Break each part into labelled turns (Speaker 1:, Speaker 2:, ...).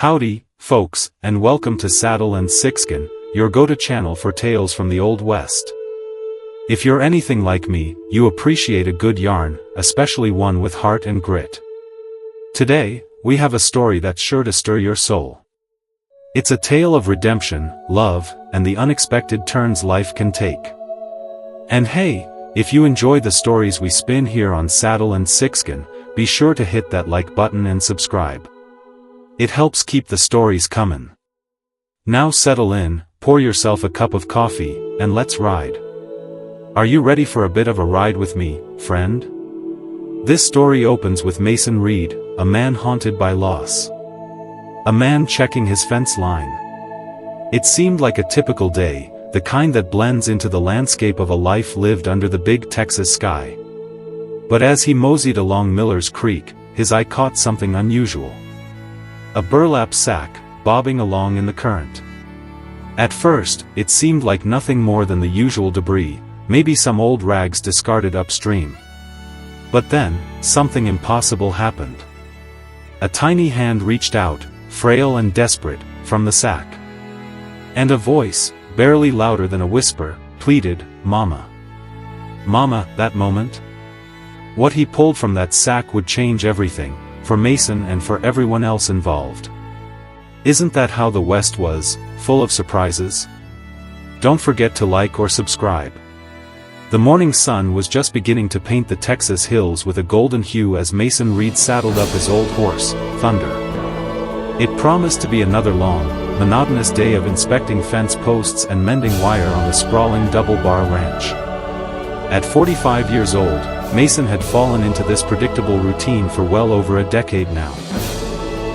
Speaker 1: Howdy, folks, and welcome to Saddle and Sixgun, your go-to channel for tales from the Old West. If you're anything like me, you appreciate a good yarn, especially one with heart and grit. Today, we have a story that's sure to stir your soul. It's a tale of redemption, love, and the unexpected turns life can take. And hey, if you enjoy the stories we spin here on Saddle and Sixgun, be sure to hit that like button and subscribe. It helps keep the stories coming. Now settle in, pour yourself a cup of coffee, and let's ride. Are you ready for a bit of a ride with me, friend? This story opens with Mason Reed, a man haunted by loss. A man checking his fence line. It seemed like a typical day, the kind that blends into the landscape of a life lived under the big Texas sky. But as he moseyed along Miller's Creek, his eye caught something unusual. A burlap sack, bobbing along in the current. At first, it seemed like nothing more than the usual debris, maybe some old rags discarded upstream. But then, something impossible happened. A tiny hand reached out, frail and desperate, from the sack. And a voice, barely louder than a whisper, pleaded, "Mama." Mama, that moment? What he pulled from that sack would change everything, for Mason and for everyone else involved. Isn't that how the West was, full of surprises? Don't forget to like or subscribe. The morning sun was just beginning to paint the Texas hills with a golden hue as Mason Reed saddled up his old horse, Thunder. It promised to be another long, monotonous day of inspecting fence posts and mending wire on the sprawling double-bar ranch. At 45 years old, Mason had fallen into this predictable routine for well over a decade now.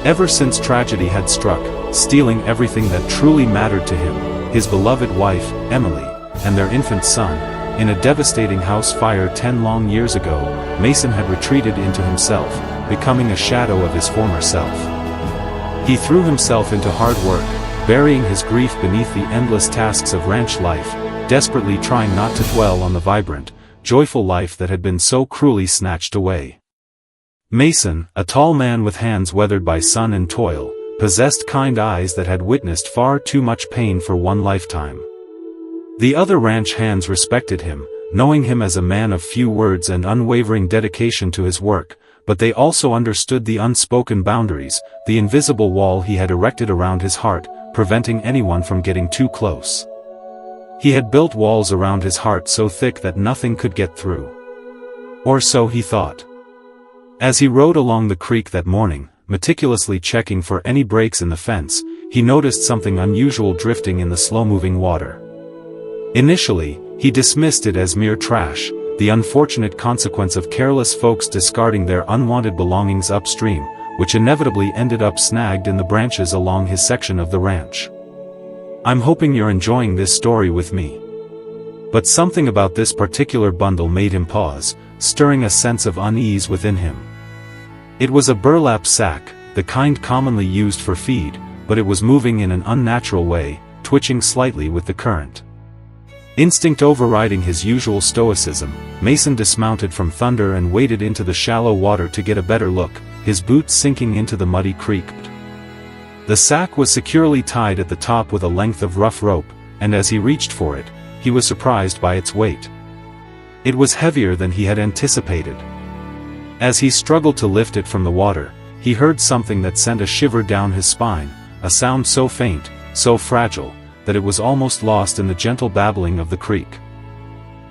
Speaker 1: Ever since tragedy had struck, stealing everything that truly mattered to him, his beloved wife, Emily, and their infant son, in a devastating house fire 10 long years ago, Mason had retreated into himself, becoming a shadow of his former self. He threw himself into hard work, burying his grief beneath the endless tasks of ranch life, desperately trying not to dwell on the vibrant, joyful life that had been so cruelly snatched away. Mason, a tall man with hands weathered by sun and toil, possessed kind eyes that had witnessed far too much pain for one lifetime. The other ranch hands respected him, knowing him as a man of few words and unwavering dedication to his work, but they also understood the unspoken boundaries, the invisible wall he had erected around his heart, preventing anyone from getting too close. He had built walls around his heart so thick that nothing could get through. Or so he thought. As he rode along the creek that morning, meticulously checking for any breaks in the fence, he noticed something unusual drifting in the slow-moving water. Initially, he dismissed it as mere trash, the unfortunate consequence of careless folks discarding their unwanted belongings upstream, which inevitably ended up snagged in the branches along his section of the ranch. I'm hoping you're enjoying this story with me. But something about this particular bundle made him pause, stirring a sense of unease within him. It was a burlap sack, the kind commonly used for feed, but it was moving in an unnatural way, twitching slightly with the current. Instinct overriding his usual stoicism, Mason dismounted from Thunder and waded into the shallow water to get a better look, his boots sinking into the muddy creek. The sack was securely tied at the top with a length of rough rope, and as he reached for it, he was surprised by its weight. It was heavier than he had anticipated. As he struggled to lift it from the water, he heard something that sent a shiver down his spine, a sound so faint, so fragile, that it was almost lost in the gentle babbling of the creek.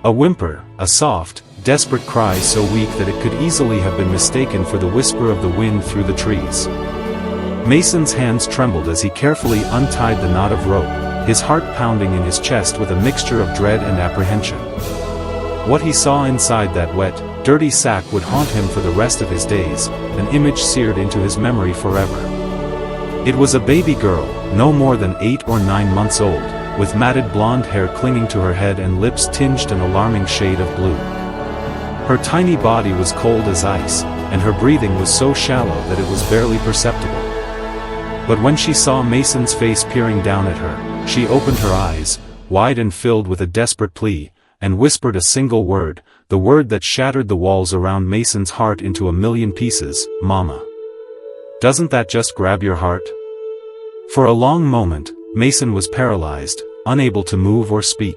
Speaker 1: A whimper, a soft, desperate cry so weak that it could easily have been mistaken for the whisper of the wind through the trees. Mason's hands trembled as he carefully untied the knot of rope, his heart pounding in his chest with a mixture of dread and apprehension. What he saw inside that wet, dirty sack would haunt him for the rest of his days, an image seared into his memory forever. It was a baby girl, no more than 8 or 9 months old, with matted blonde hair clinging to her head and lips tinged an alarming shade of blue. Her tiny body was cold as ice, and her breathing was so shallow that it was barely perceptible. But when she saw Mason's face peering down at her, she opened her eyes, wide and filled with a desperate plea, and whispered a single word, the word that shattered the walls around Mason's heart into a million pieces, "Mama." Doesn't that just grab your heart? For a long moment, Mason was paralyzed, unable to move or speak.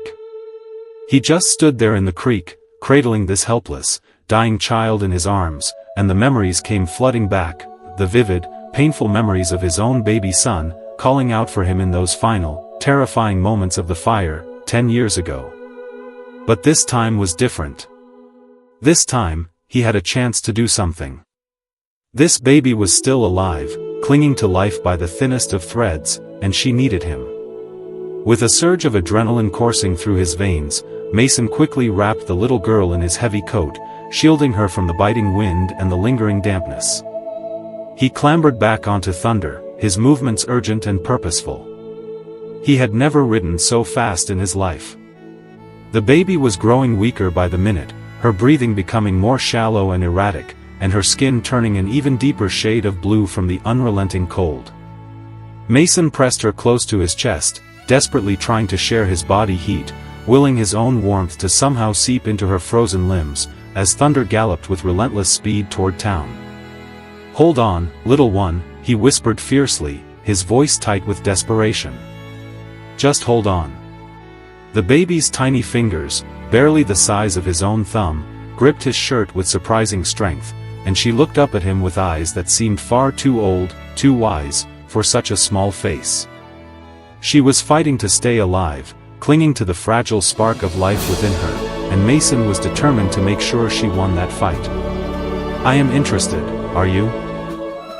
Speaker 1: He just stood there in the creek, cradling this helpless, dying child in his arms, and the memories came flooding back, the vivid, painful memories of his own baby son, calling out for him in those final, terrifying moments of the fire, 10 years ago. But this time was different. This time, he had a chance to do something. This baby was still alive, clinging to life by the thinnest of threads, and she needed him. With a surge of adrenaline coursing through his veins, Mason quickly wrapped the little girl in his heavy coat, shielding her from the biting wind and the lingering dampness. He clambered back onto Thunder, his movements urgent and purposeful. He had never ridden so fast in his life. The baby was growing weaker by the minute, her breathing becoming more shallow and erratic, and her skin turning an even deeper shade of blue from the unrelenting cold. Mason pressed her close to his chest, desperately trying to share his body heat, willing his own warmth to somehow seep into her frozen limbs, as Thunder galloped with relentless speed toward town. "Hold on, little one," he whispered fiercely, his voice tight with desperation. "Just hold on." The baby's tiny fingers, barely the size of his own thumb, gripped his shirt with surprising strength, and she looked up at him with eyes that seemed far too old, too wise, for such a small face. She was fighting to stay alive, clinging to the fragile spark of life within her, and Mason was determined to make sure she won that fight. "I am interested, are you?"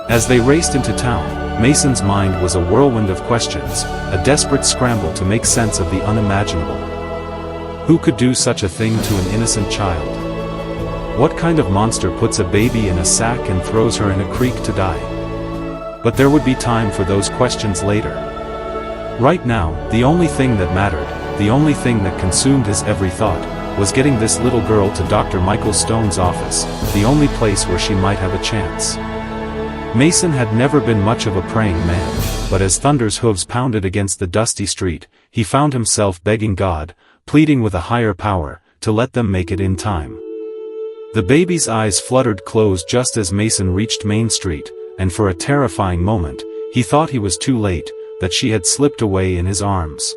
Speaker 1: As they raced into town, Mason's mind was a whirlwind of questions, a desperate scramble to make sense of the unimaginable. Who could do such a thing to an innocent child? What kind of monster puts a baby in a sack and throws her in a creek to die? But there would be time for those questions later. Right now, the only thing that mattered, the only thing that consumed his every thought, was getting this little girl to Dr. Michael Stone's office, the only place where she might have a chance. Mason had never been much of a praying man, but as Thunder's hooves pounded against the dusty street, he found himself begging God, pleading with a higher power, to let them make it in time. The baby's eyes fluttered closed just as Mason reached Main Street, and for a terrifying moment, he thought he was too late, that she had slipped away in his arms.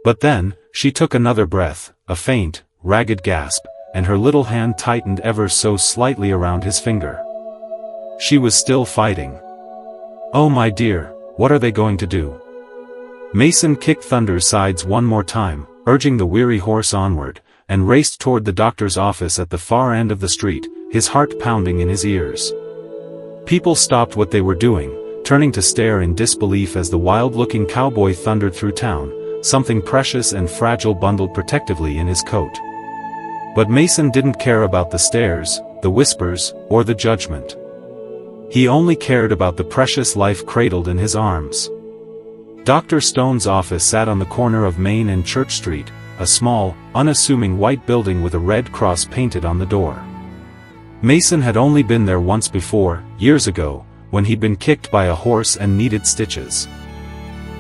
Speaker 1: But then, she took another breath, a faint, ragged gasp, and her little hand tightened ever so slightly around his finger. She was still fighting. "Oh my dear, what are they going to do?" Mason kicked Thunder's sides one more time, urging the weary horse onward, and raced toward the doctor's office at the far end of the street, his heart pounding in his ears. People stopped what they were doing, turning to stare in disbelief as the wild-looking cowboy thundered through town, something precious and fragile bundled protectively in his coat. But Mason didn't care about the stares, the whispers, or the judgment. He only cared about the precious life cradled in his arms. Dr. Stone's office sat on the corner of Main and Church Street, a small, unassuming white building with a red cross painted on the door. Mason had only been there once before, years ago, when he'd been kicked by a horse and needed stitches.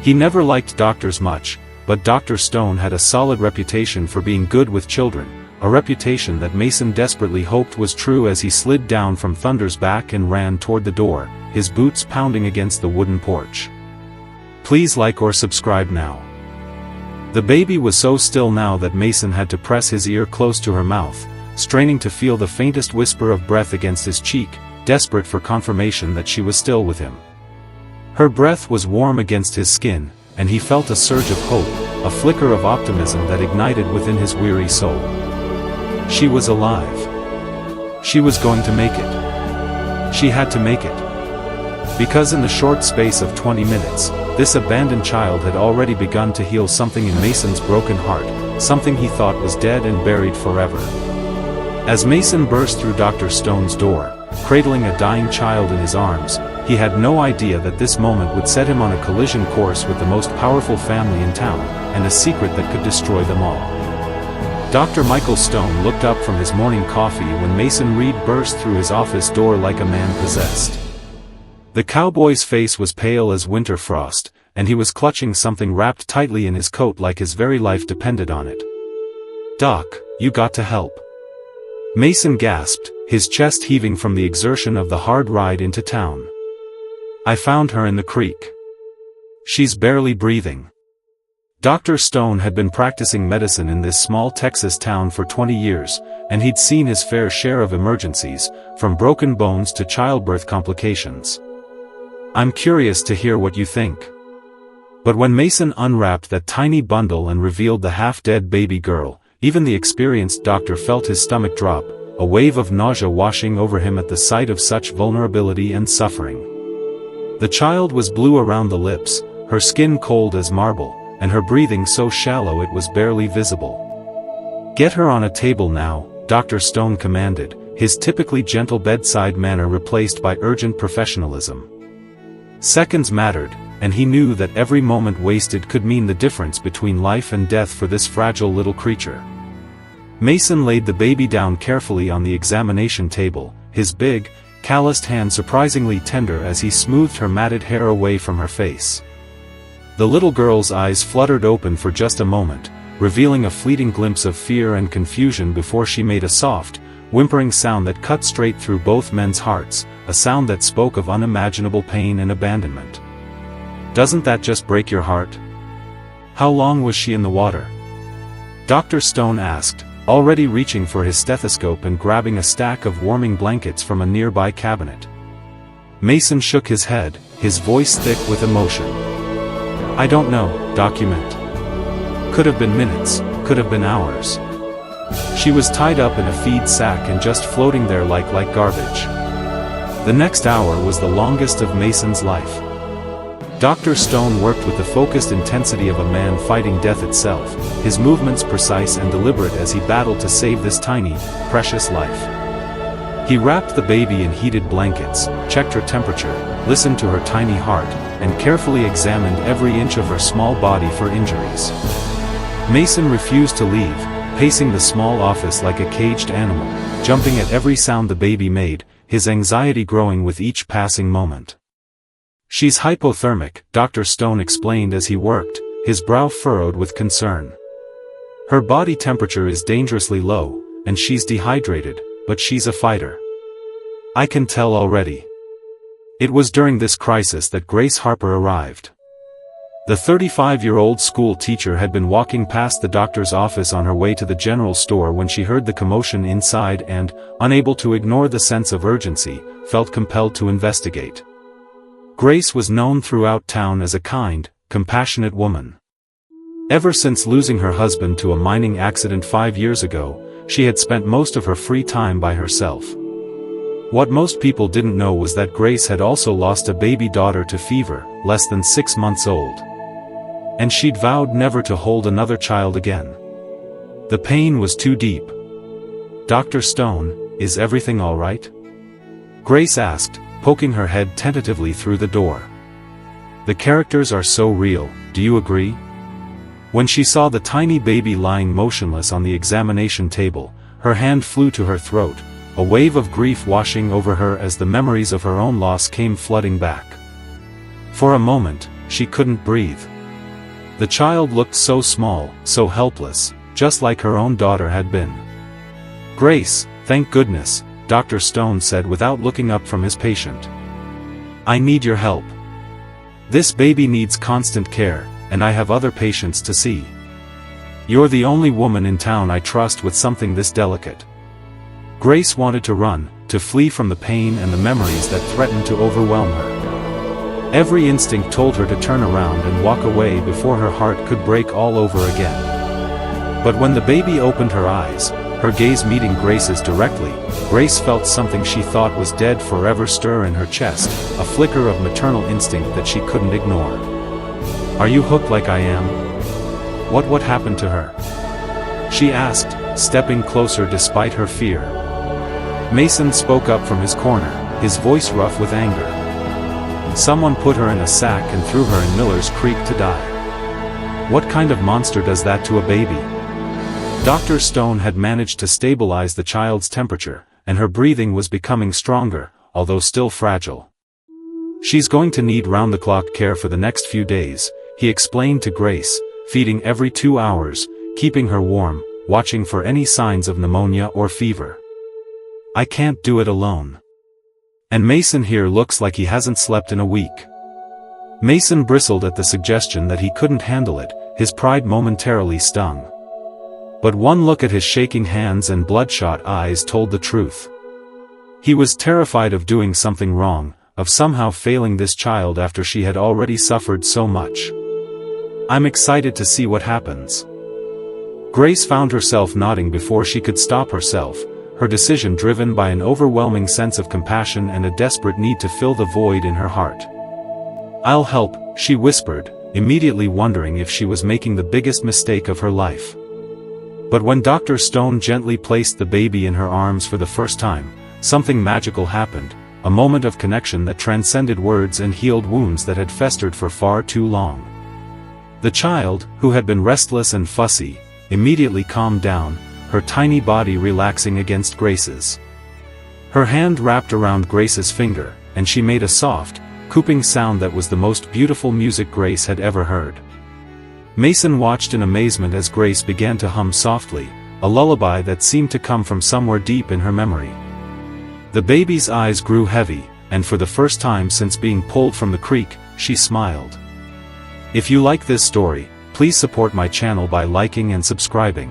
Speaker 1: He never liked doctors much, but Dr. Stone had a solid reputation for being good with children, a reputation that Mason desperately hoped was true as he slid down from Thunder's back and ran toward the door, his boots pounding against the wooden porch. Please like or subscribe now. The baby was so still now that Mason had to press his ear close to her mouth, straining to feel the faintest whisper of breath against his cheek, desperate for confirmation that she was still with him. Her breath was warm against his skin, and he felt a surge of hope, a flicker of optimism that ignited within his weary soul. She was alive. She was going to make it. She had to make it. Because in the short space of 20 minutes, this abandoned child had already begun to heal something in Mason's broken heart, something he thought was dead and buried forever. As Mason burst through Dr. Stone's door, cradling a dying child in his arms, he had no idea that this moment would set him on a collision course with the most powerful family in town, and a secret that could destroy them all. Dr. Michael Stone looked up from his morning coffee when Mason Reed burst through his office door like a man possessed. The cowboy's face was pale as winter frost, and he was clutching something wrapped tightly in his coat like his very life depended on it. "Doc, you got to help." Mason gasped, his chest heaving from the exertion of the hard ride into town. "I found her in the creek." She's barely breathing. Dr. Stone had been practicing medicine in this small Texas town for 20 years, and he'd seen his fair share of emergencies, from broken bones to childbirth complications. I'm curious to hear what you think. But when Mason unwrapped that tiny bundle and revealed the half-dead baby girl, even the experienced doctor felt his stomach drop, a wave of nausea washing over him at the sight of such vulnerability and suffering. The child was blue around the lips, her skin cold as marble, and her breathing so shallow it was barely visible. "Get her on a table now," Dr. Stone commanded, his typically gentle bedside manner replaced by urgent professionalism. Seconds mattered, and he knew that every moment wasted could mean the difference between life and death for this fragile little creature. Mason laid the baby down carefully on the examination table, his big, calloused hand surprisingly tender as he smoothed her matted hair away from her face. The little girl's eyes fluttered open for just a moment, revealing a fleeting glimpse of fear and confusion before she made a soft, whimpering sound that cut straight through both men's hearts, a sound that spoke of unimaginable pain and abandonment. "Doesn't that just break your heart? How long was she in the water?" Dr. Stone asked, already reaching for his stethoscope and grabbing a stack of warming blankets from a nearby cabinet. Mason shook his head, his voice thick with emotion. "I don't know, document. Could have been minutes, could have been hours. She was tied up in a feed sack and just floating there like garbage." The next hour was the longest of Mason's life. Dr. Stone worked with the focused intensity of a man fighting death itself, his movements precise and deliberate as he battled to save this tiny, precious life. He wrapped the baby in heated blankets, checked her temperature, listened to her tiny heart, and carefully examined every inch of her small body for injuries. Mason refused to leave, pacing the small office like a caged animal, jumping at every sound the baby made, his anxiety growing with each passing moment. "She's hypothermic," Dr. Stone explained as he worked, his brow furrowed with concern. "Her body temperature is dangerously low, and she's dehydrated, but she's a fighter. I can tell already." It was during this crisis that Grace Harper arrived. The 35-year-old school teacher had been walking past the doctor's office on her way to the general store when she heard the commotion inside and, unable to ignore the sense of urgency, felt compelled to investigate. Grace was known throughout town as a kind, compassionate woman. Ever since losing her husband to a mining accident 5 years ago, she had spent most of her free time by herself. What most people didn't know was that Grace had also lost a baby daughter to fever, less than 6 months old. And she'd vowed never to hold another child again. The pain was too deep. "Dr. Stone, is everything all right?" Grace asked, poking her head tentatively through the door. "The characters are so real, do you agree?" When she saw the tiny baby lying motionless on the examination table, her hand flew to her throat, a wave of grief washing over her as the memories of her own loss came flooding back. For a moment, she couldn't breathe. The child looked so small, so helpless, just like her own daughter had been. "Grace, thank goodness," Dr. Stone said without looking up from his patient. "I need your help. This baby needs constant care, and I have other patients to see. You're the only woman in town I trust with something this delicate." Grace wanted to run, to flee from the pain and the memories that threatened to overwhelm her. Every instinct told her to turn around and walk away before her heart could break all over again. But when the baby opened her eyes, her gaze meeting Grace's directly, Grace felt something she thought was dead forever stir in her chest, a flicker of maternal instinct that she couldn't ignore. "Are you hooked like I am? What happened to her?" she asked, stepping closer despite her fear. Mason spoke up from his corner, his voice rough with anger. "Someone put her in a sack and threw her in Miller's Creek to die. What kind of monster does that to a baby?" Dr. Stone had managed to stabilize the child's temperature, and her breathing was becoming stronger, although still fragile. "She's going to need round-the-clock care for the next few days," he explained to Grace, feeding every 2 hours, keeping her warm, watching for any signs of pneumonia or fever. "I can't do it alone. And Mason here looks like he hasn't slept in a week." Mason bristled at the suggestion that he couldn't handle it, his pride momentarily stung. But one look at his shaking hands and bloodshot eyes told the truth. He was terrified of doing something wrong, of somehow failing this child after she had already suffered so much. "I'm excited to see what happens." Grace found herself nodding before she could stop herself, her decision driven by an overwhelming sense of compassion and a desperate need to fill the void in her heart. "I'll help," she whispered, immediately wondering if she was making the biggest mistake of her life. But when Dr. Stone gently placed the baby in her arms for the first time, something magical happened, a moment of connection that transcended words and healed wounds that had festered for far too long. The child, who had been restless and fussy, immediately calmed down, her tiny body relaxing against Grace's. Her hand wrapped around Grace's finger, and she made a soft, cooing sound that was the most beautiful music Grace had ever heard. Mason watched in amazement as Grace began to hum softly, a lullaby that seemed to come from somewhere deep in her memory. The baby's eyes grew heavy, and for the first time since being pulled from the creek, she smiled. If you like this story, please support my channel by liking and subscribing.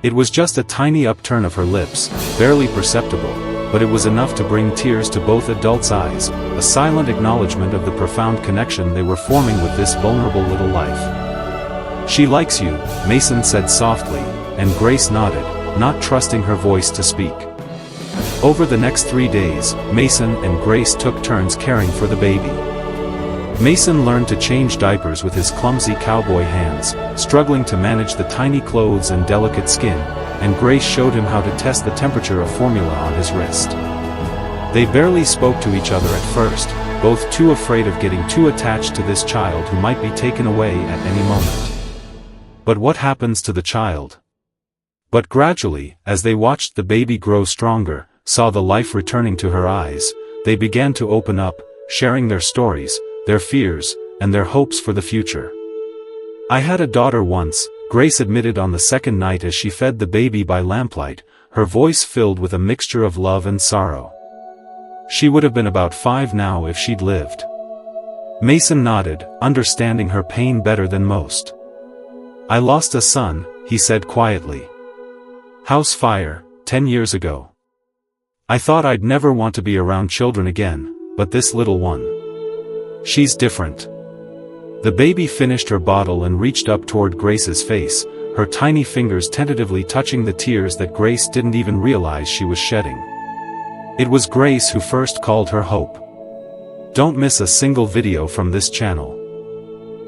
Speaker 1: It was just a tiny upturn of her lips, barely perceptible, but it was enough to bring tears to both adults' eyes, a silent acknowledgement of the profound connection they were forming with this vulnerable little life. "She likes you," Mason said softly, and Grace nodded, not trusting her voice to speak. Over the next 3 days, Mason and Grace took turns caring for the baby. Mason learned to change diapers with his clumsy cowboy hands, struggling to manage the tiny clothes and delicate skin, and Grace showed him how to test the temperature of formula on his wrist. They barely spoke to each other at first, both too afraid of getting too attached to this child who might be taken away at any moment. But what happens to the child? But gradually, as they watched the baby grow stronger, saw the life returning to her eyes, they began to open up, sharing their stories, their fears, and their hopes for the future. "I had a daughter once," Grace admitted on the second night as she fed the baby by lamplight, her voice filled with a mixture of love and sorrow. "She would have been about 5 now if she'd lived." Mason nodded, understanding her pain better than most. "I lost a son," he said quietly. "House fire, 10 years ago. I thought I'd never want to be around children again, but this little one. She's different." The baby finished her bottle and reached up toward Grace's face, her tiny fingers tentatively touching the tears that Grace didn't even realize she was shedding. It was Grace who first called her hope. Don't miss a single video from this channel.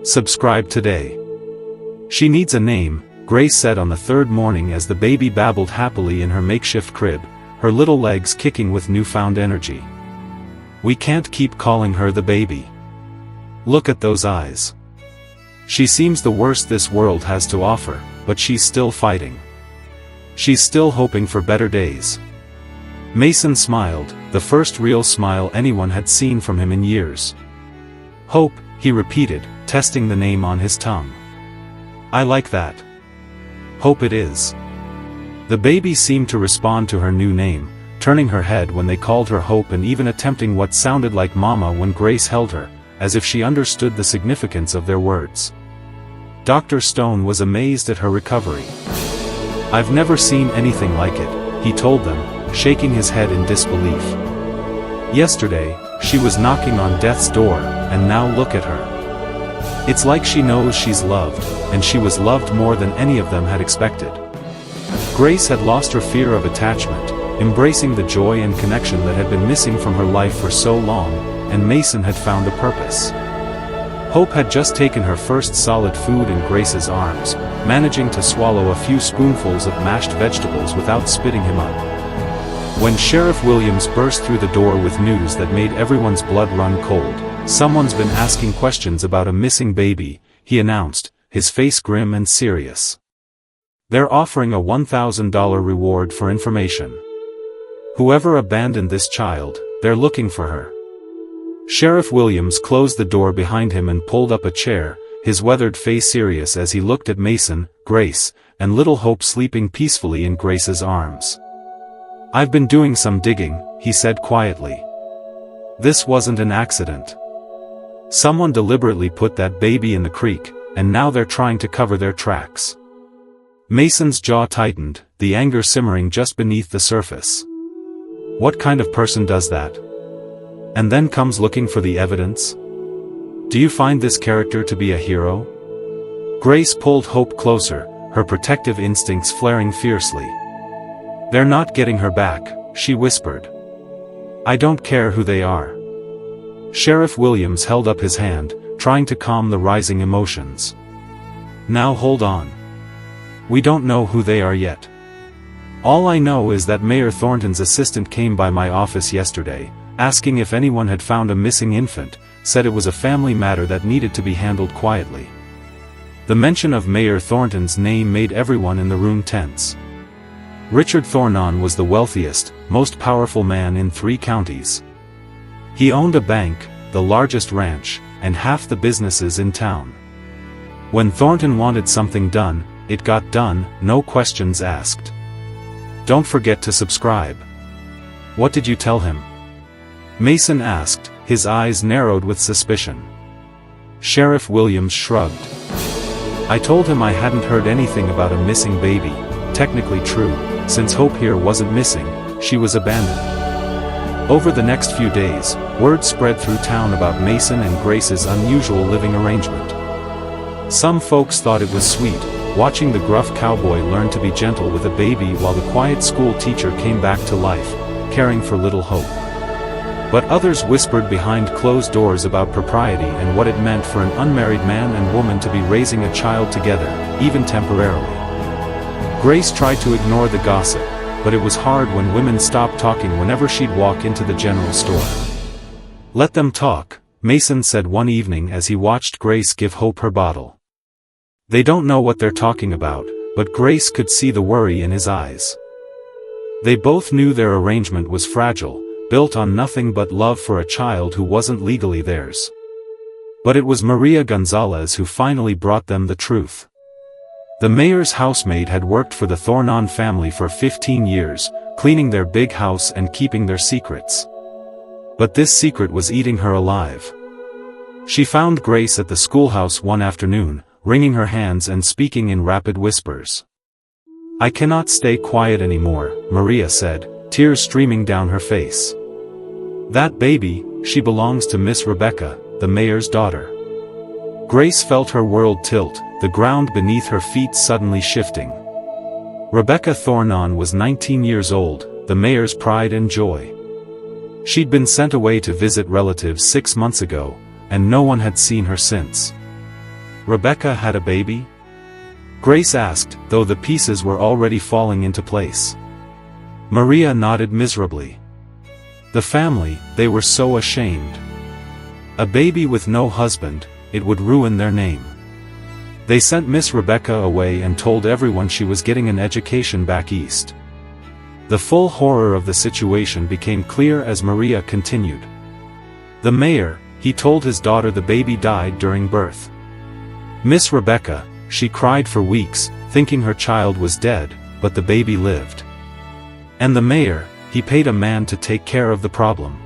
Speaker 1: Subscribe today. "She needs a name," Grace said on the 3rd morning as the baby babbled happily in her makeshift crib, her little legs kicking with newfound energy. "We can't keep calling her the baby. Look at those eyes. She seems the worst this world has to offer, but she's still fighting. She's still hoping for better days." Mason smiled, the first real smile anyone had seen from him in years. "Hope," he repeated, testing the name on his tongue. "I like that. Hope it is." The baby seemed to respond to her new name, turning her head when they called her Hope and even attempting what sounded like Mama when Grace held her, as if she understood the significance of their words. Dr. Stone was amazed at her recovery. "I've never seen anything like it," he told them, shaking his head in disbelief. "Yesterday, she was knocking on death's door, and now look at her. It's like she knows she's loved, and she was loved more than any of them had expected." Grace had lost her fear of attachment, embracing the joy and connection that had been missing from her life for so long, and Mason had found a purpose. Hope had just taken her first solid food in Grace's arms, managing to swallow a few spoonfuls of mashed vegetables without spitting him up. When Sheriff Williams burst through the door with news that made everyone's blood run cold, "Someone's been asking questions about a missing baby," he announced, his face grim and serious. "They're offering a $1,000 reward for information. Whoever abandoned this child, they're looking for her." Sheriff Williams closed the door behind him and pulled up a chair, his weathered face serious as he looked at Mason, Grace, and little Hope sleeping peacefully in Grace's arms. "I've been doing some digging," he said quietly. "This wasn't an accident. Someone deliberately put that baby in the creek, and now they're trying to cover their tracks. Mason's jaw tightened, the anger simmering just beneath the surface. What kind of person does that? And then comes looking for the evidence? Do you find this character to be a hero? Grace pulled Hope closer, her protective instincts flaring fiercely. They're not getting her back, she whispered. I don't care who they are. Sheriff Williams held up his hand, trying to calm the rising emotions. Now hold on. We don't know who they are yet. All I know is that Mayor Thornton's assistant came by my office yesterday, asking if anyone had found a missing infant, said it was a family matter that needed to be handled quietly. The mention of Mayor Thornton's name made everyone in the room tense. Richard Thornton was the wealthiest, most powerful man in 3 counties. He owned a bank, the largest ranch, and half the businesses in town. When Thornton wanted something done, it got done, no questions asked. Don't forget to subscribe. What did you tell him? Mason asked, his eyes narrowed with suspicion. Sheriff Williams shrugged. I told him I hadn't heard anything about a missing baby, technically true, since Hope here wasn't missing, she was abandoned. Over the next few days, word spread through town about Mason and Grace's unusual living arrangement. Some folks thought it was sweet, watching the gruff cowboy learn to be gentle with a baby while the quiet school teacher came back to life, caring for little Hope. But others whispered behind closed doors about propriety and what it meant for an unmarried man and woman to be raising a child together, even temporarily. Grace tried to ignore the gossip, but it was hard when women stopped talking whenever she'd walk into the general store. Let them talk, Mason said one evening as he watched Grace give Hope her bottle. They don't know what they're talking about, but Grace could see the worry in his eyes. They both knew their arrangement was fragile, built on nothing but love for a child who wasn't legally theirs. But it was Maria Gonzalez who finally brought them the truth. The mayor's housemaid had worked for the Thornton family for 15 years, cleaning their big house and keeping their secrets. But this secret was eating her alive. She found Grace at the schoolhouse one afternoon, wringing her hands and speaking in rapid whispers. I cannot stay quiet anymore, Maria said, tears streaming down her face. That baby, she belongs to Miss Rebecca, the mayor's daughter. Grace felt her world tilt, the ground beneath her feet suddenly shifting. Rebecca Thornton was 19 years old, the mayor's pride and joy. She'd been sent away to visit relatives 6 months ago, and no one had seen her since. Rebecca had a baby? Grace asked, though the pieces were already falling into place. Maria nodded miserably. The family, they were so ashamed. A baby with no husband, it would ruin their name. They sent Miss Rebecca away and told everyone she was getting an education back east. The full horror of the situation became clear as Maria continued. The mayor, he told his daughter the baby died during birth. Miss Rebecca, she cried for weeks, thinking her child was dead, but the baby lived. And the mayor, he paid a man to take care of the problem.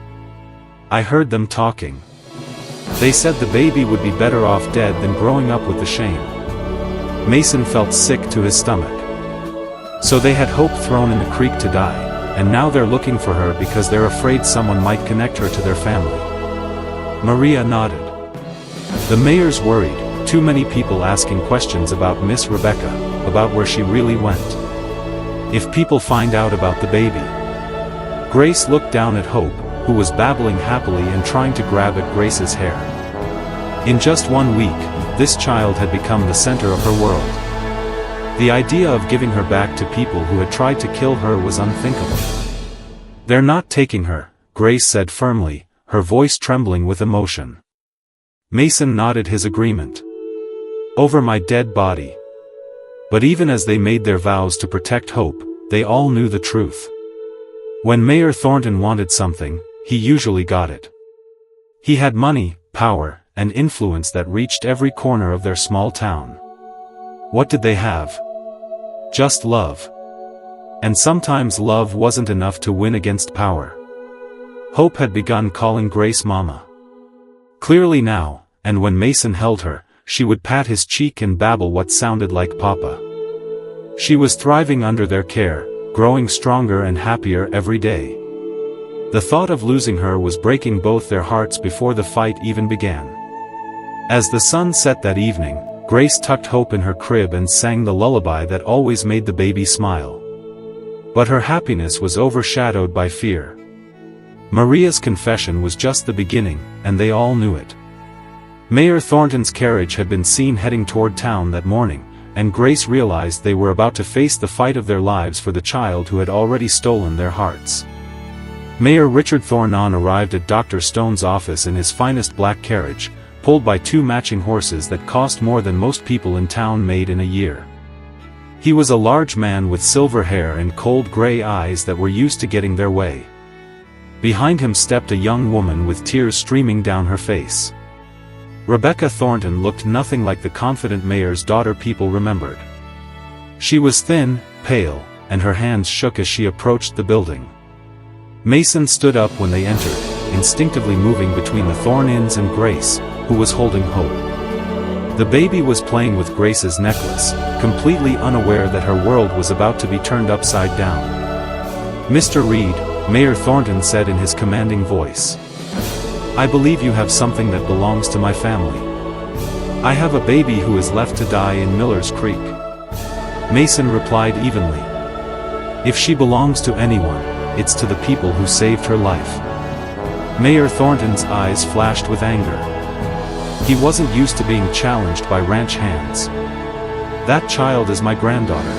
Speaker 1: I heard them talking. They said the baby would be better off dead than growing up with the shame. Mason felt sick to his stomach. So they had Hope thrown in the creek to die, and now they're looking for her because they're afraid someone might connect her to their family. Maria nodded. The mayor's worried, too many people asking questions about Miss Rebecca, about where she really went. If people find out about the baby. Grace looked down at Hope, who was babbling happily and trying to grab at Grace's hair. In just 1 week, this child had become the center of her world. The idea of giving her back to people who had tried to kill her was unthinkable. They're not taking her, Grace said firmly, her voice trembling with emotion. Mason nodded his agreement. Over my dead body. But even as they made their vows to protect Hope, they all knew the truth. When Mayor Thornton wanted something, he usually got it. He had money, power, and influence that reached every corner of their small town. What did they have? Just love. And sometimes love wasn't enough to win against power. Hope had begun calling Grace Mama. clearly now, and when Mason held her, she would pat his cheek and babble what sounded like Papa. She was thriving under their care, growing stronger and happier every day. The thought of losing her was breaking both their hearts before the fight even began. As the sun set that evening, Grace tucked Hope in her crib and sang the lullaby that always made the baby smile. But her happiness was overshadowed by fear. Maria's confession was just the beginning, and they all knew it. Mayor Thornton's carriage had been seen heading toward town that morning, and Grace realized they were about to face the fight of their lives for the child who had already stolen their hearts. Mayor Richard Thornton arrived at Dr. Stone's office in his finest black carriage, pulled by 2 matching horses that cost more than most people in town made in a year. He was a large man with silver hair and cold gray eyes that were used to getting their way. Behind him stepped a young woman with tears streaming down her face. Rebecca Thornton looked nothing like the confident mayor's daughter people remembered. She was thin, pale, and her hands shook as she approached the building. Mason stood up when they entered, instinctively moving between the Thorntons and Grace, who was holding Hope. The baby was playing with Grace's necklace, completely unaware that her world was about to be turned upside down. "Mr. Reed," Mayor Thornton said in his commanding voice, "I believe you have something that belongs to my family. I have a baby who is left to die in Miller's Creek." Mason replied evenly, "If she belongs to anyone, it's to the people who saved her life." Mayor Thornton's eyes flashed with anger. He wasn't used to being challenged by ranch hands. "That child is my granddaughter.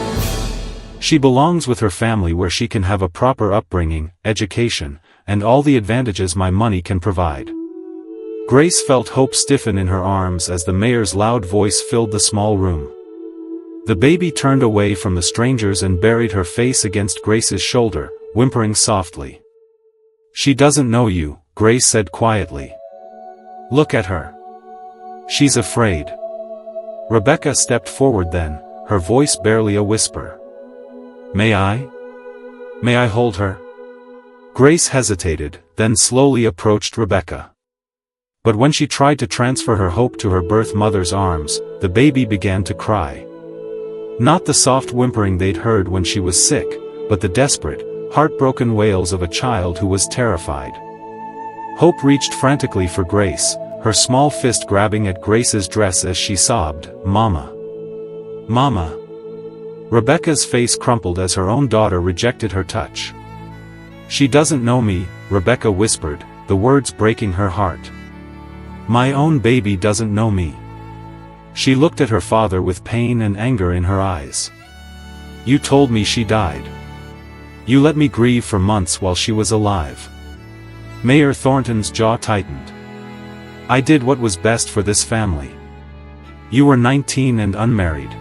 Speaker 1: She belongs with her family where she can have a proper upbringing, education, and all the advantages my money can provide." Grace felt Hope stiffen in her arms as the mayor's loud voice filled the small room. The baby turned away from the strangers and buried her face against Grace's shoulder, whimpering softly. "She doesn't know you," Grace said quietly. "Look at her. She's afraid." Rebecca stepped forward then, her voice barely a whisper. "May I? May I hold her?" Grace hesitated, then slowly approached Rebecca. But when she tried to transfer her Hope to her birth mother's arms, the baby began to cry. Not the soft whimpering they'd heard when she was sick, but the desperate, heartbroken wails of a child who was terrified. Hope reached frantically for Grace, her small fist grabbing at Grace's dress as she sobbed, "Mama! Mama!" Rebecca's face crumpled as her own daughter rejected her touch. "She doesn't know me," Rebecca whispered, the words breaking her heart. "My own baby doesn't know me." She looked at her father with pain and anger in her eyes. "You told me she died. You let me grieve for months while she was alive." Mayor Thornton's jaw tightened. "I did what was best for this family. You were 19 and unmarried.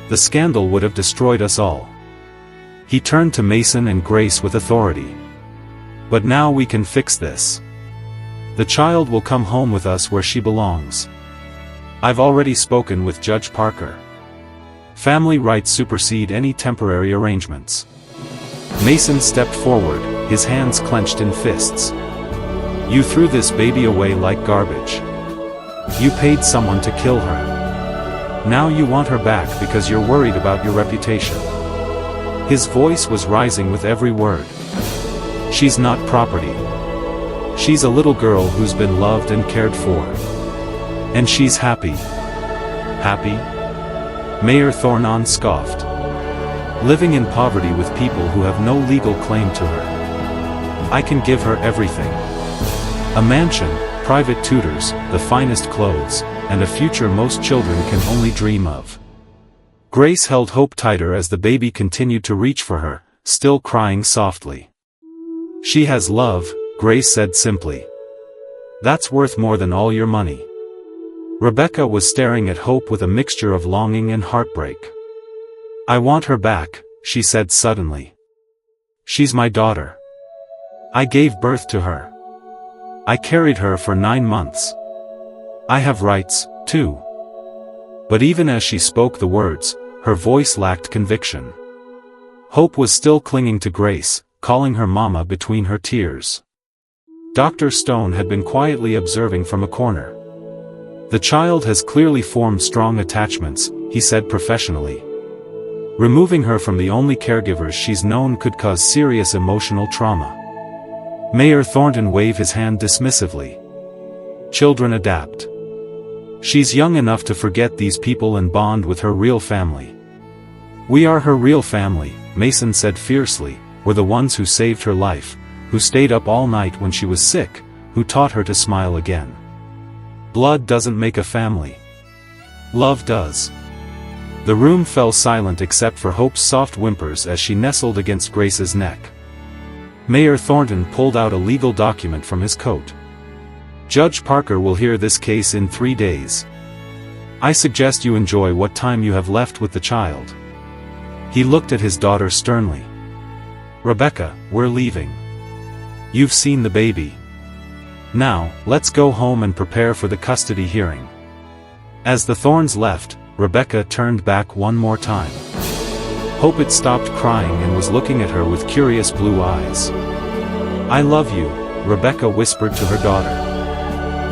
Speaker 1: The scandal would have destroyed us all." He turned to Mason and Grace with authority. "But now we can fix this. The child will come home with us where she belongs. I've already spoken with Judge Parker. Family rights supersede any temporary arrangements." Mason stepped forward, his hands clenched in fists. "You threw this baby away like garbage. You paid someone to kill her. Now you want her back because you're worried about your reputation." His voice was rising with every word. "She's not property. She's a little girl who's been loved and cared for. And she's happy." "Happy?" Mayor Thornton scoffed. "Living in poverty with people who have no legal claim to her. I can give her everything. A mansion, private tutors, the finest clothes, and a future most children can only dream of." Grace held Hope tighter as the baby continued to reach for her, still crying softly. "She has love," Grace said simply. "That's worth more than all your money." Rebecca was staring at Hope with a mixture of longing and heartbreak. "I want her back," she said suddenly. "She's my daughter. I gave birth to her. I carried her for 9 months. I have rights, too." But even as she spoke the words, her voice lacked conviction. Hope was still clinging to Grace, calling her mama between her tears. Dr. Stone had been quietly observing from a corner. "The child has clearly formed strong attachments," he said professionally. "Removing her from the only caregivers she's known could cause serious emotional trauma." Mayor Thornton waved his hand dismissively. "Children adapt. She's young enough to forget these people and bond with her real family." "We are her real family," Mason said fiercely. "We're the ones who saved her life, who stayed up all night when she was sick, who taught her to smile again. Blood doesn't make a family. Love does." The room fell silent except for Hope's soft whimpers as she nestled against Grace's neck. Mayor Thornton pulled out a legal document from his coat. "Judge Parker will hear this case in 3 days. I suggest you enjoy what time you have left with the child." He looked at his daughter sternly. "Rebecca, we're leaving. You've seen the baby. Now, let's go home and prepare for the custody hearing." As the Thorns left, Rebecca turned back one more time. Hope had stopped crying and was looking at her with curious blue eyes. "I love you," Rebecca whispered to her daughter.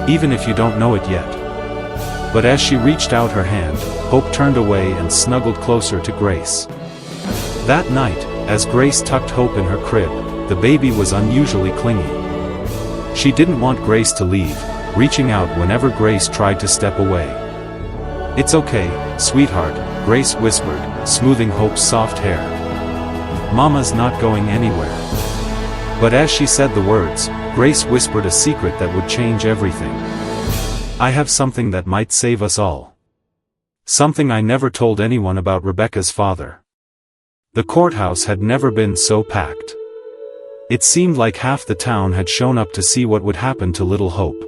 Speaker 1: "Even if you don't know it yet." But as she reached out her hand, Hope turned away and snuggled closer to Grace. That night, as Grace tucked Hope in her crib, the baby was unusually clingy. She didn't want Grace to leave, reaching out whenever Grace tried to step away. "It's okay, sweetheart," Grace whispered, smoothing Hope's soft hair. "Mama's not going anywhere." But as she said the words, Grace whispered a secret that would change everything. "I have something that might save us all. Something I never told anyone about Rebecca's father." The courthouse had never been so packed. It seemed like half the town had shown up to see what would happen to little Hope.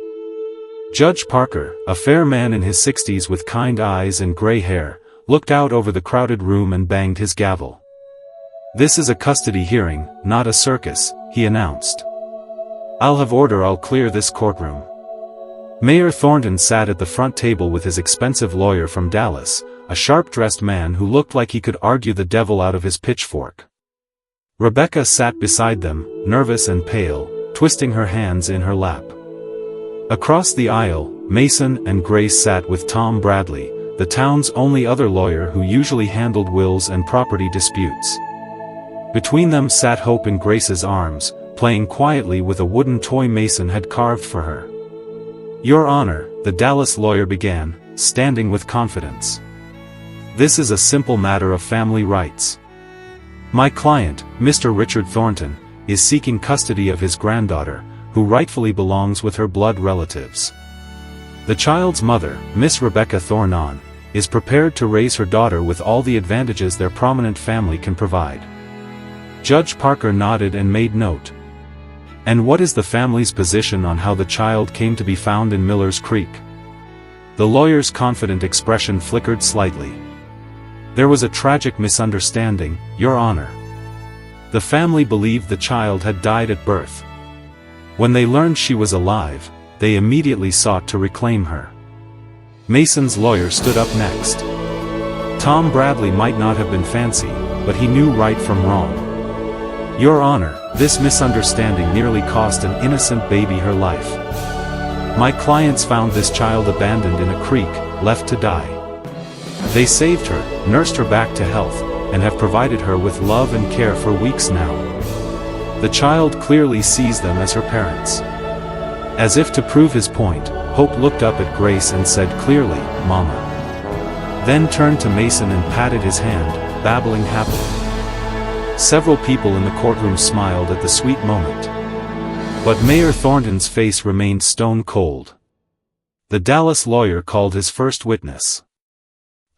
Speaker 1: Judge Parker, a fair man in his 60s with kind eyes and gray hair, looked out over the crowded room and banged his gavel. "This is a custody hearing, not a circus," he announced. "I'll have order. I'll clear this courtroom." Mayor Thornton sat at the front table with his expensive lawyer from Dallas, a sharp-dressed man who looked like he could argue the devil out of his pitchfork. Rebecca sat beside them, nervous and pale, twisting her hands in her lap. Across the aisle, Mason and Grace sat with Tom Bradley, the town's only other lawyer who usually handled wills and property disputes. Between them sat Hope in Grace's arms, playing quietly with a wooden toy Mason had carved for her. "Your Honor," the Dallas lawyer began, standing with confidence. "This is a simple matter of family rights. My client, Mr. Richard Thornton, is seeking custody of his granddaughter, who rightfully belongs with her blood relatives. The child's mother, Miss Rebecca Thornton, is prepared to raise her daughter with all the advantages their prominent family can provide." Judge Parker nodded and made note. "And what is the family's position on how the child came to be found in Miller's Creek?" The lawyer's confident expression flickered slightly. "There was a tragic misunderstanding, Your Honor. The family believed the child had died at birth. When they learned she was alive, they immediately sought to reclaim her." Mason's lawyer stood up next. Tom Bradley might not have been fancy, but he knew right from wrong. "Your Honor, this misunderstanding nearly cost an innocent baby her life. My clients found this child abandoned in a creek, left to die. They saved her, nursed her back to health, and have provided her with love and care for weeks now. The child clearly sees them as her parents." As if to prove his point, Hope looked up at Grace and said clearly, "Mama." Then turned to Mason and patted his hand, babbling happily. Several people in the courtroom smiled at the sweet moment. But Mayor Thornton's face remained stone cold. The Dallas lawyer called his first witness.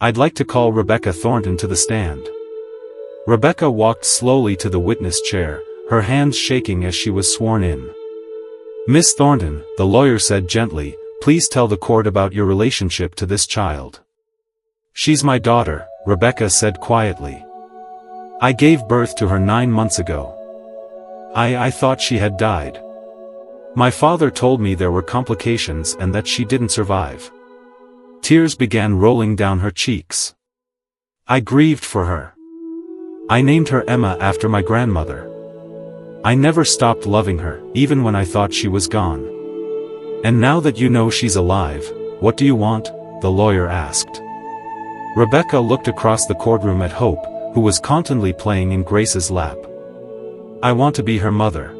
Speaker 1: "I'd like to call Rebecca Thornton to the stand." Rebecca walked slowly to the witness chair, her hands shaking as she was sworn in. "Miss Thornton," the lawyer said gently, "please tell the court about your relationship to this child." "She's my daughter," Rebecca said quietly. "I gave birth to her 9 months ago. I thought she had died. My father told me there were complications and that she didn't survive." Tears began rolling down her cheeks. "I grieved for her. I named her Emma after my grandmother. I never stopped loving her, even when I thought she was gone. And now that you know she's alive, what do you want? The lawyer asked. Rebecca looked across the courtroom at Hope, who was constantly playing in Grace's lap. I want to be her mother.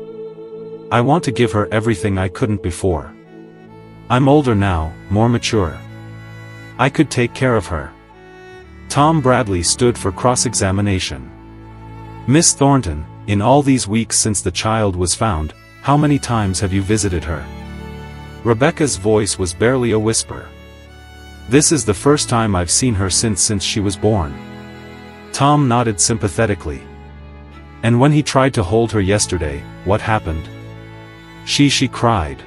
Speaker 1: I want to give her everything I couldn't before. I'm older now, more mature. I could take care of her. Tom Bradley stood for cross-examination. Miss Thornton, in all these weeks since the child was found, how many times have you visited her? Rebecca's voice was barely a whisper. This is the first time I've seen her since she was born. Tom nodded sympathetically. And when he tried to hold her yesterday, what happened? She cried.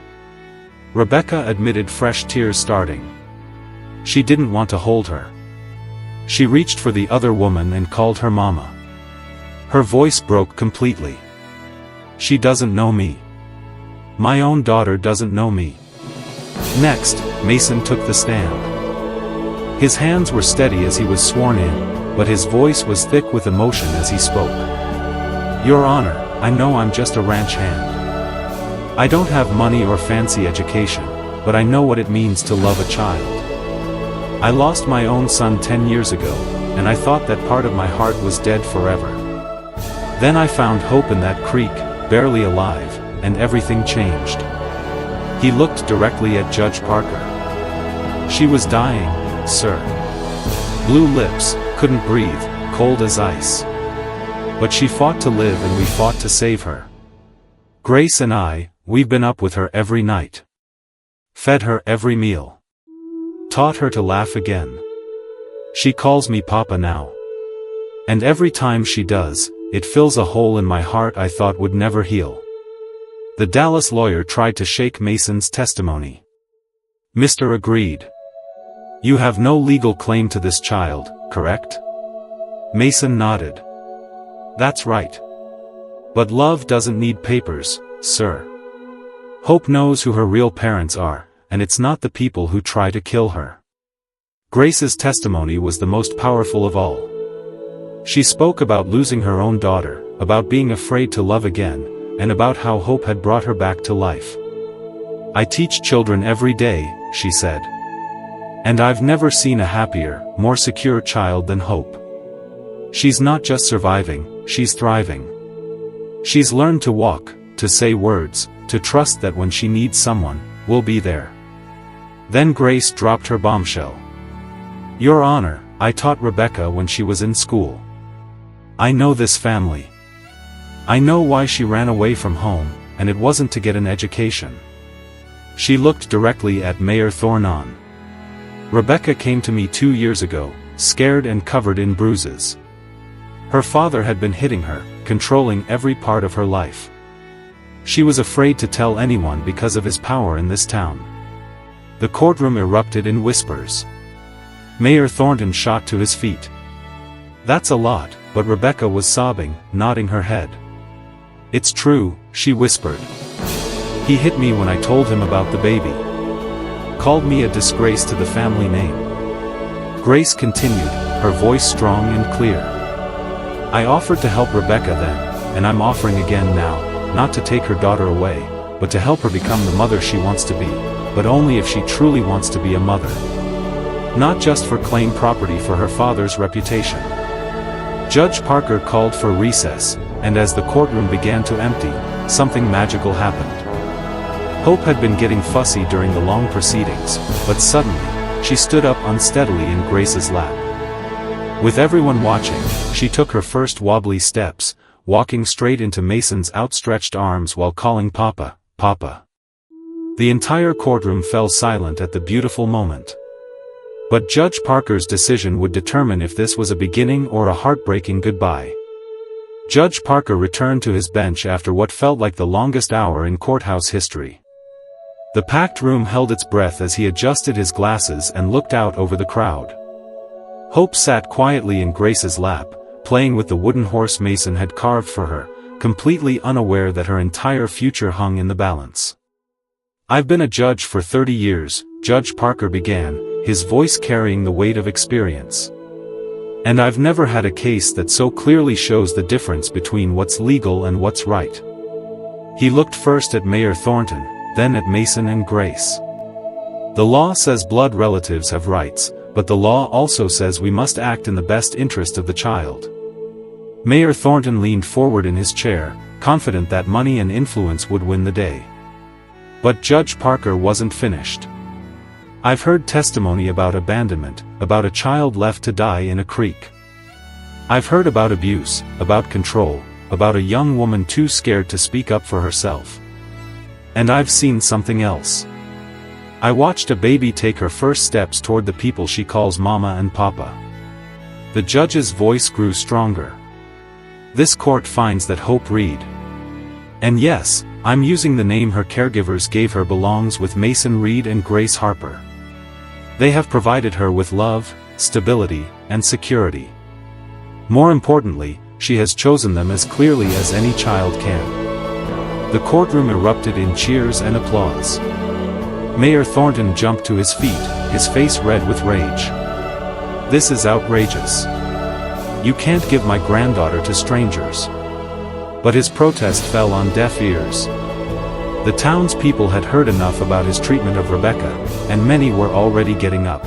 Speaker 1: Rebecca admitted, fresh tears starting. She didn't want to hold her. She reached for the other woman and called her mama. Her voice broke completely. She doesn't know me. My own daughter doesn't know me. Next, Mason took the stand. His hands were steady as he was sworn in, but his voice was thick with emotion as he spoke. Your Honor, I know I'm just a ranch hand. I don't have money or fancy education, but I know what it means to love a child. I lost my own son 10 years ago, and I thought that part of my heart was dead forever. Then I found Hope in that creek, barely alive, and everything changed. He looked directly at Judge Parker. She was dying, sir. Blue lips, couldn't breathe, cold as ice. But she fought to live and we fought to save her. Grace and I, we've been up with her every night. Fed her every meal. Taught her to laugh again. She calls me Papa now. And every time she does, it fills a hole in my heart I thought would never heal. The Dallas lawyer tried to shake Mason's testimony. Mr. agreed. You have no legal claim to this child, correct? Mason nodded. That's right. But love doesn't need papers, sir. Hope knows who her real parents are, and it's not the people who try to kill her. Grace's testimony was the most powerful of all. She spoke about losing her own daughter, about being afraid to love again, and about how Hope had brought her back to life. I teach children every day, she said. And I've never seen a happier, more secure child than Hope. She's not just surviving, she's thriving. She's learned to walk, to say words, to trust that when she needs someone, we'll be there. Then Grace dropped her bombshell. Your Honor, I taught Rebecca when she was in school. I know this family. I know why she ran away from home, and it wasn't to get an education. She looked directly at Mayor Thornon. Rebecca came to me 2 years ago, scared and covered in bruises. Her father had been hitting her, controlling every part of her life. She was afraid to tell anyone because of his power in this town. The courtroom erupted in whispers. Mayor Thornton shot to his feet. That's a lot, but Rebecca was sobbing, nodding her head. It's true, she whispered. He hit me when I told him about the baby. Called me a disgrace to the family name. Grace continued, her voice strong and clear. I offered to help Rebecca then, and I'm offering again now, not to take her daughter away, but to help her become the mother she wants to be, but only if she truly wants to be a mother. Not just for claim property for her father's reputation. Judge Parker called for recess, and as the courtroom began to empty, something magical happened. Hope had been getting fussy during the long proceedings, but suddenly, she stood up unsteadily in Grace's lap. With everyone watching, she took her first wobbly steps, walking straight into Mason's outstretched arms while calling Papa, Papa. The entire courtroom fell silent at the beautiful moment. But Judge Parker's decision would determine if this was a beginning or a heartbreaking goodbye. Judge Parker returned to his bench after what felt like the longest hour in courthouse history. The packed room held its breath as he adjusted his glasses and looked out over the crowd. Hope sat quietly in Grace's lap, playing with the wooden horse Mason had carved for her, completely unaware that her entire future hung in the balance. I've been a judge for 30 years, Judge Parker began, his voice carrying the weight of experience. And I've never had a case that so clearly shows the difference between what's legal and what's right. He looked first at Mayor Thornton, then at Mason and Grace. The law says blood relatives have rights, but the law also says we must act in the best interest of the child. Mayor Thornton leaned forward in his chair, confident that money and influence would win the day. But Judge Parker wasn't finished. I've heard testimony about abandonment, about a child left to die in a creek. I've heard about abuse, about control, about a young woman too scared to speak up for herself. And I've seen something else. I watched a baby take her first steps toward the people she calls Mama and Papa. The judge's voice grew stronger. This court finds that Hope Reed, and yes, I'm using the name her caregivers gave her, belongs with Mason Reed and Grace Harper. They have provided her with love, stability, and security. More importantly, she has chosen them as clearly as any child can. The courtroom erupted in cheers and applause. Mayor Thornton jumped to his feet, his face red with rage. This is outrageous. You can't give my granddaughter to strangers. But his protest fell on deaf ears. The townspeople had heard enough about his treatment of Rebecca, and many were already getting up.